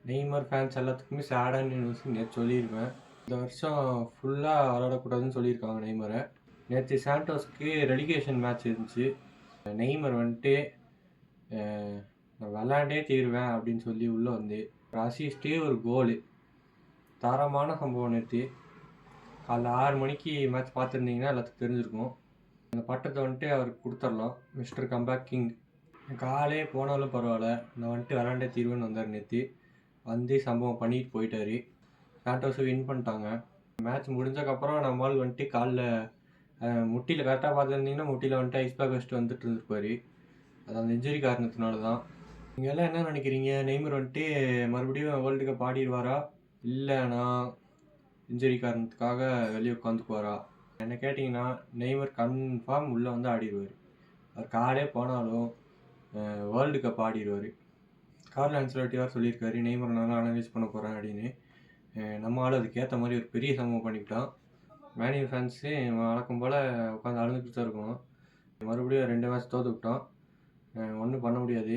Neymar fans எல்லாத்துக்குமே சேடான news நேற்று சொல்லியிருப்பேன். இந்த வருஷம் ஃபுல்லாக விளையாடக்கூடாதுன்னு சொல்லியிருக்காங்க நெய்மரை. நேற்று சாண்டோஸ்க்கு ரெலிகேஷன் மேட்ச் இருந்துச்சு. நெய்மர் வந்துட்டு நான் விளையாண்டே தீருவேன் அப்படின்னு சொல்லி உள்ளே வந்து ஒரு அசிஸ்டே ஒரு கோலு, தரமான சம்பவம் நேற்று. காலைல 6 மணிக்கு மேட்ச் பார்த்துருந்தீங்கன்னா எல்லாத்துக்கும் தெரிஞ்சிருக்கும். அந்த பட்டத்தை வந்துட்டு அவருக்கு கொடுத்துடலாம், மிஸ்டர் கம்பேக் கிங். காலே போனாலும் பரவாயில்ல, நான் வந்துட்டு விளாண்டே தீர்வேன்னு வந்தார் நேற்று. வந்து சம்பவம் பண்ணிட்டு போயிட்டாரு. சாண்டோஸை வின் பண்ணிட்டாங்க. மேட்ச் முடிஞ்சக்கப்புறம் நம்மால் வந்துட்டு காலில் முட்டியில் கரெக்டாக பார்த்துருந்தீங்கன்னா முட்டியில் வந்துட்டு ஐஸ் பேக் வச்சுட்டு வந்துட்டு இருந்திருப்பாரு. அது அந்த இன்ஜுரி காரணத்தினால தான். நீங்கள் எல்லாம் என்ன நினைக்கிறீங்க? நெய்மர் வந்துட்டு மறுபடியும் வேர்ல்டு கப் ஆடிடுவாரா, இல்லைனா இன்ஜுரி காரணத்துக்காக வெளியே உட்காந்துக்குவாரா? என்ன கேட்டிங்கன்னா நெய்மர் கன்ஃபார்ம் உள்ளே வந்து ஆடிடுவார். அவர் காலே போனாலும் வேர்ல்டு கப் ஆடிடுவார். கார்லோ ஆன்செலோட்டி வேறு சொல்லியிருக்காரு, நெய்மரை நல்லா அனலைஸ் பண்ண போகிறேன் அப்படின்னு. நம்ம ஆள் அதுக்கேற்ற மாதிரி ஒரு பெரிய சம்பவம் பண்ணிக்கிட்டோம். மேன்யூ ஃபேன்ஸு வழக்கம் போல் உட்காந்து அழுதுகிட்டு தான் இருக்கணும். மறுபடியும் 2 மேட்ச் தோற்று விட்டோம். ஒன்றும் பண்ண முடியாது.